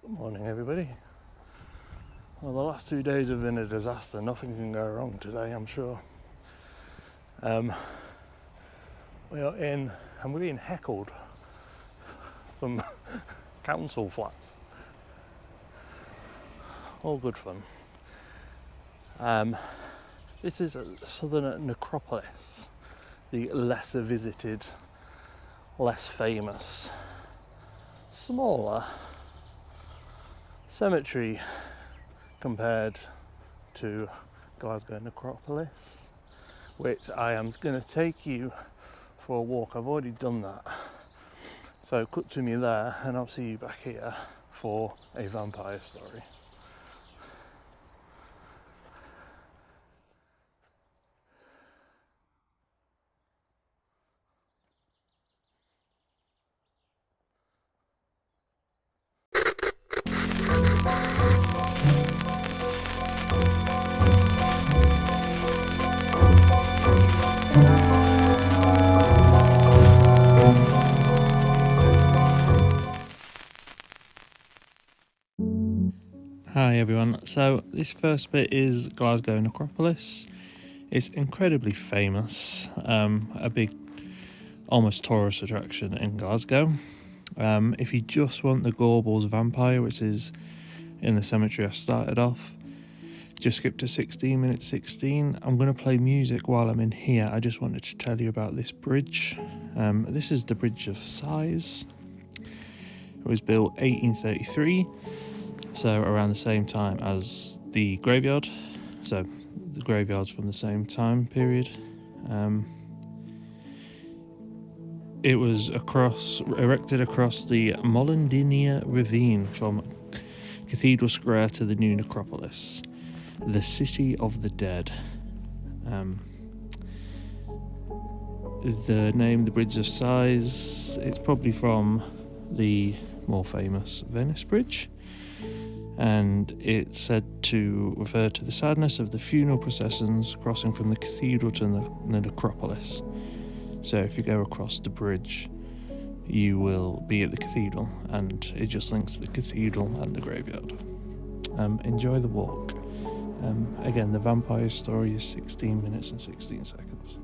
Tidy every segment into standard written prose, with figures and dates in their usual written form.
Good morning, everybody. Well, the last 2 days have been a disaster. Nothing can go wrong today, I'm sure. We are in, and we're being heckled from council flats. All good fun. This is Southern Necropolis, the lesser visited, less famous, smaller cemetery compared to Glasgow Necropolis, which I am going to take you for a walk. I've already done that, so cut to me there and I'll see you back here for a vampire story. Hi everyone, so this first bit is Glasgow Necropolis. It's incredibly famous, a big almost tourist attraction in Glasgow. If you just want the Gorbals Vampire, which is in the cemetery I started off, just skip to 16 minutes 16. I'm going to play music while I'm in here. I just wanted to tell you about this bridge. This is the Bridge of Sighs. It was built 1833. So around the same time as the graveyard, so the graveyard's from the same time period. It was erected across the Mollendinia ravine from Cathedral Square to the new necropolis, the City of the Dead. The name, the Bridge of Sighs, it's probably from the more famous Venice Bridge. And it's said to refer to the sadness of the funeral processions crossing from the cathedral to the necropolis. So if you go across the bridge, you will be at the cathedral, and it just links to the cathedral and the graveyard. Enjoy the walk. Again, the vampire story is 16 minutes and 16 seconds.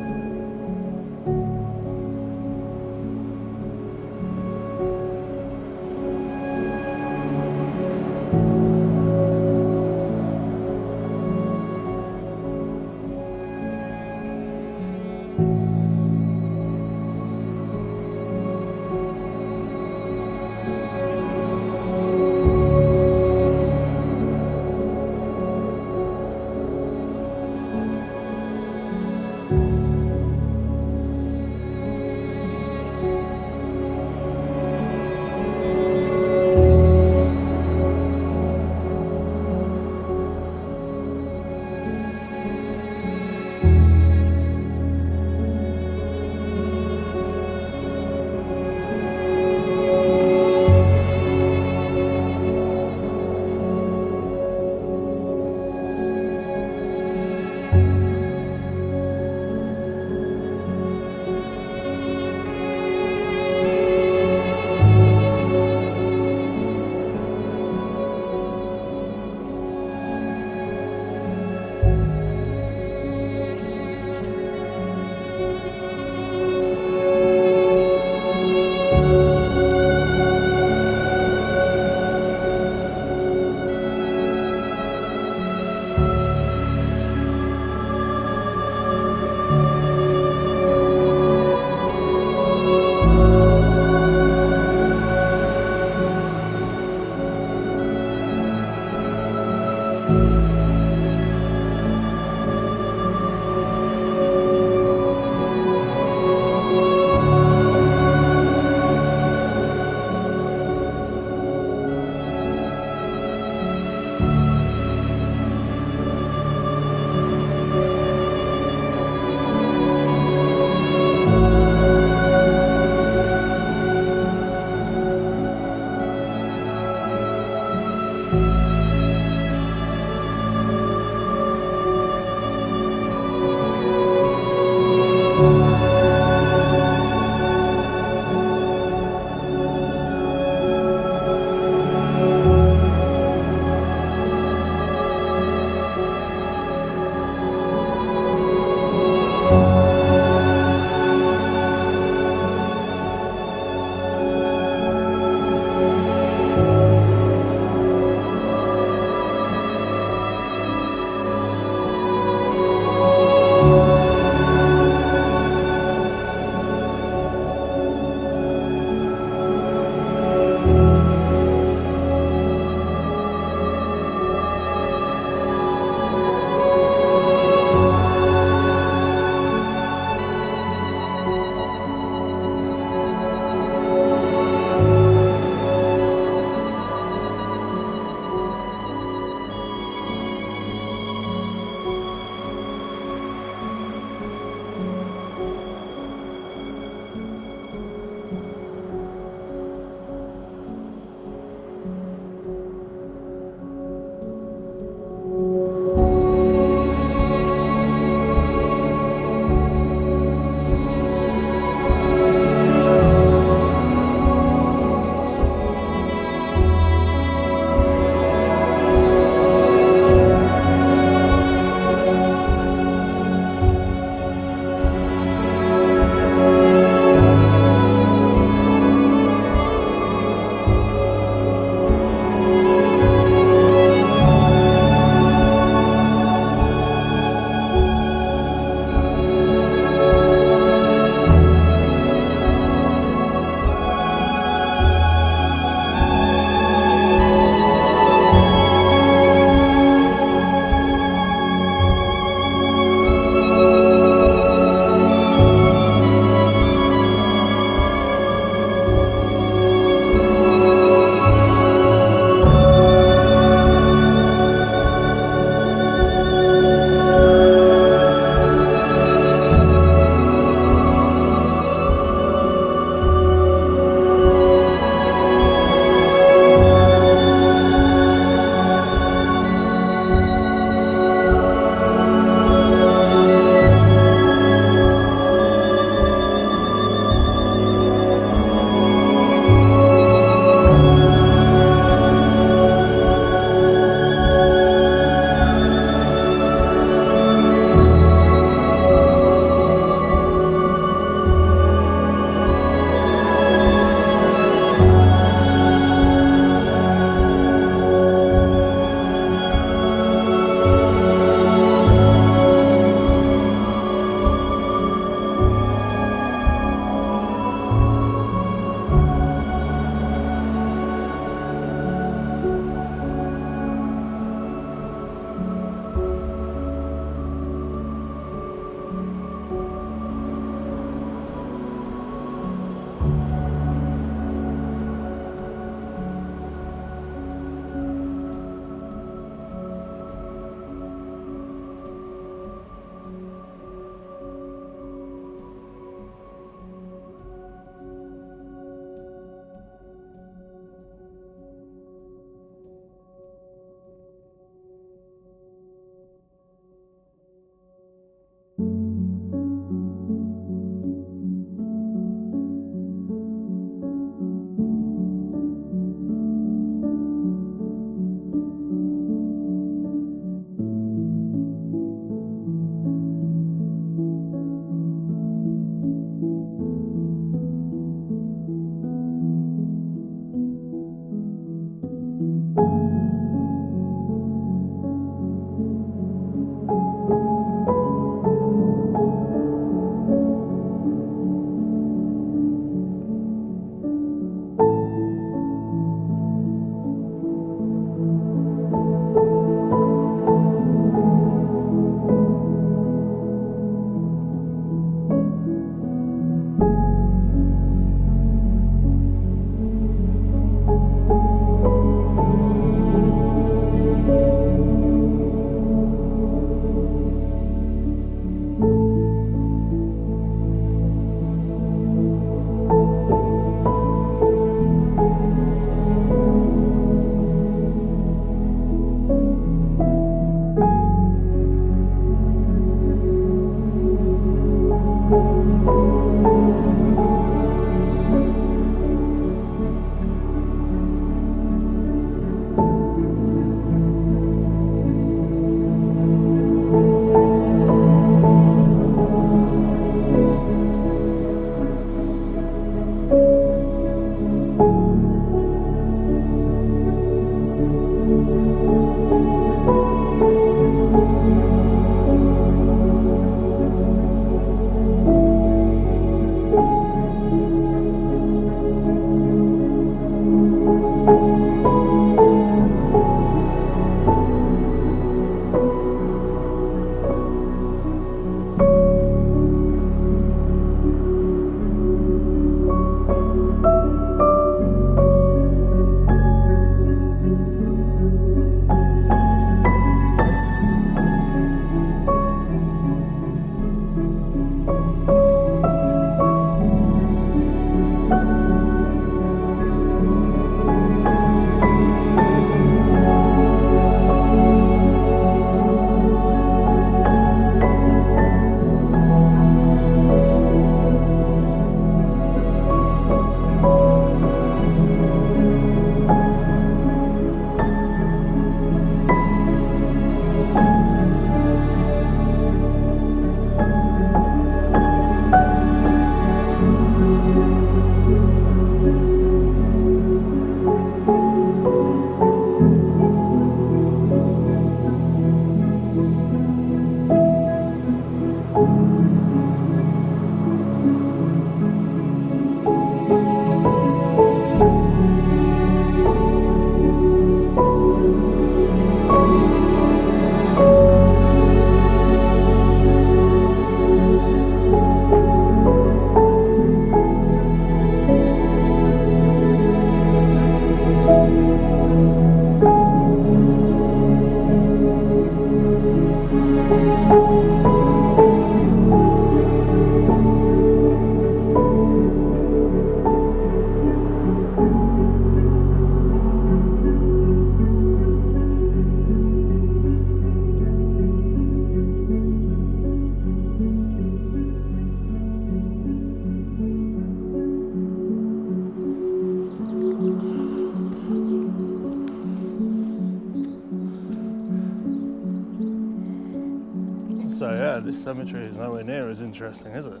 So yeah, this cemetery is nowhere near as interesting, is it?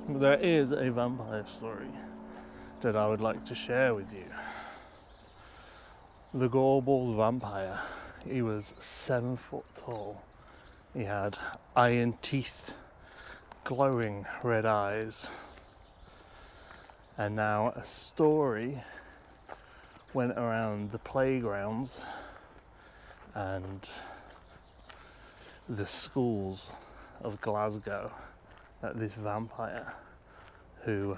But there is a vampire story that I would like to share with you. The Gorbals Vampire. He was 7 foot tall. He had iron teeth, glowing red eyes. And now a story went around the playgrounds and the schools of Glasgow that this vampire who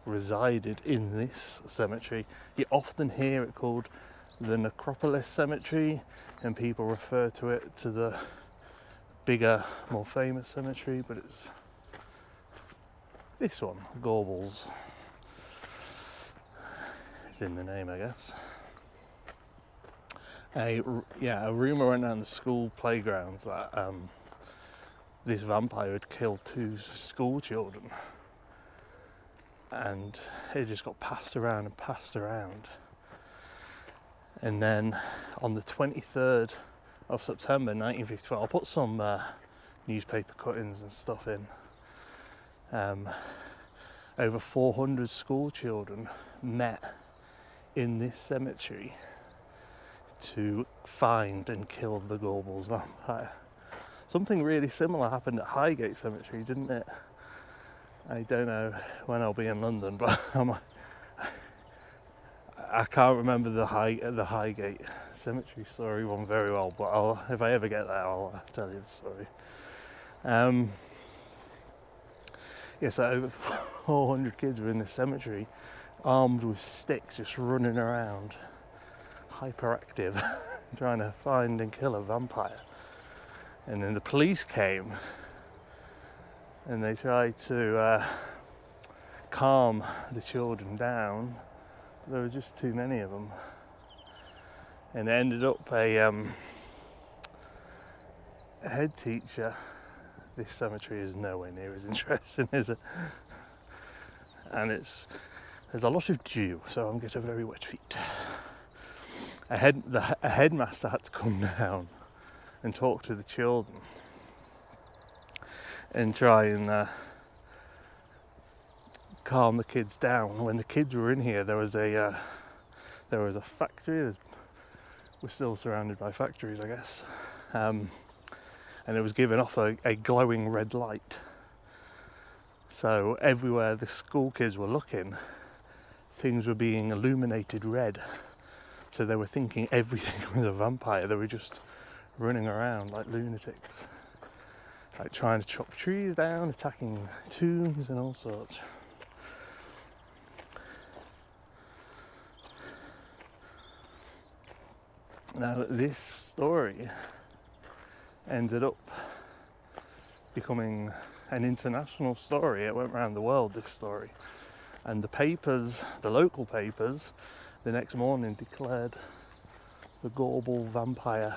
resided in this cemetery, you often hear it called the Necropolis Cemetery, and people refer to it to the bigger, more famous cemetery, but it's this one, Gorbals. It's in the name, I guess. A rumour went down the school playgrounds that this vampire had killed 2 school children, and it just got passed around and passed around. And then on the 23rd of September 1954, I'll put some newspaper cuttings and stuff in. Over 400 school children met in this cemetery to find and kill the Gorbals Vampire. Something really similar happened at Highgate Cemetery, didn't it? I don't know when I'll be in London, but I can't remember the Highgate Cemetery story one very well, but if I ever get there, I'll tell you the story. So over 400 kids were in this cemetery, armed with sticks, just running around, hyperactive, trying to find and kill a vampire. And then the police came and they tried to calm the children down. There were just too many of them, and it ended up a head teacher. This cemetery is nowhere near as interesting, is it? And there's a lot of dew, so I'm getting very wet feet. A headmaster had to come down and talk to the children and try and calm the kids down. When the kids were in here, there was a factory. We're still surrounded by factories, I guess, and it was giving off a glowing red light. So everywhere the school kids were looking, things were being illuminated red. So they were thinking everything was a vampire. They were just running around like lunatics, like trying to chop trees down, attacking tombs and all sorts. Now this story ended up becoming an international story. It went around the world, this story. And the local papers, the next morning declared the Gorbals Vampire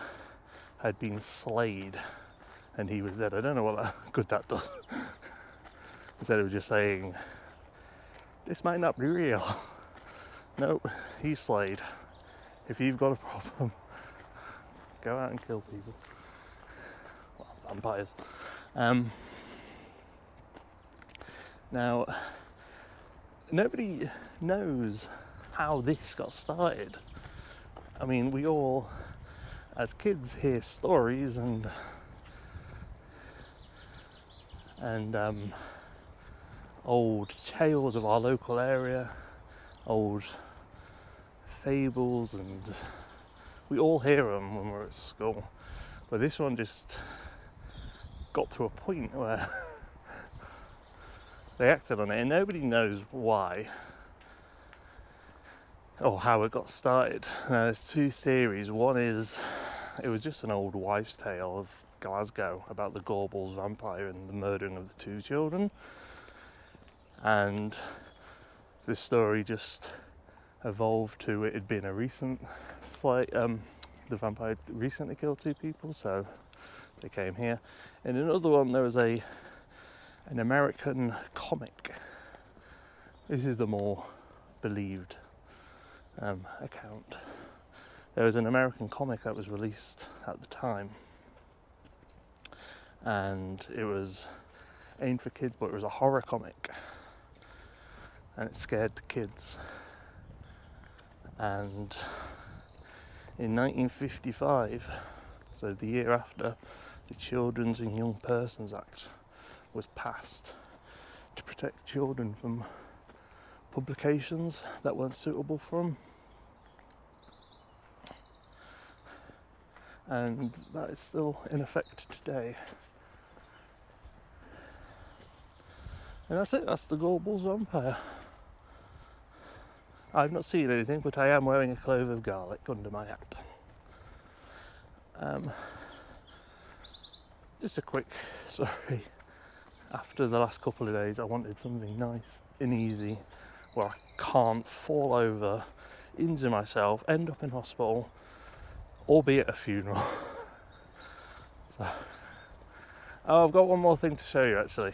had been slayed and he was dead. I don't know what good that does. Instead of just saying, this might not be real. Nope, he's slayed. If you've got a problem, go out and kill people. Well, vampires. Now, nobody knows how this got started. I mean, we all, as kids, hear stories and old tales of our local area, old fables, and we all hear them when we're at school. But this one just got to a point where they acted on it, and nobody knows why or how it got started. Now, there's two theories. One is it was just an old wives' tale of Glasgow about the Gorbals Vampire and the murdering of the two children, and this story just evolved to it had been a recent the vampire recently killed two people, so they came here. In another one, there was an American comic. This is the more believed account. There was an American comic that was released at the time, and it was aimed for kids, but it was a horror comic, and it scared the kids. And in 1955, so the year after, the Children's and Young Persons Act was passed to protect children from publications that weren't suitable for them. And that is still in effect today. And that's it, that's the Gorbals Vampire. I've not seen anything, but I am wearing a clove of garlic under my hat. Just a quick story. After the last couple of days, I wanted something nice and easy where I can't fall over, injure myself, end up in hospital, or be at a funeral. So, I've got one more thing to show you actually.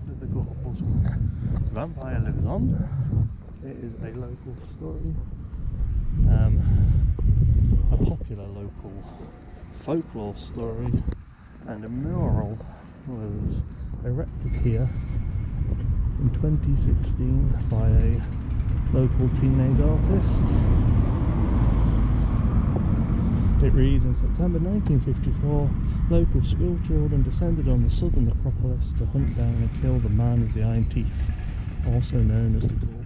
There's the Gorbals Vampire lives on. It is a local story, a popular local folklore story, and a mural was erected here in 2016 by a local teenage artist. It reads, in September 1954, local school children descended on the southern necropolis to hunt down and kill the man with the iron teeth, also known as the Gorbals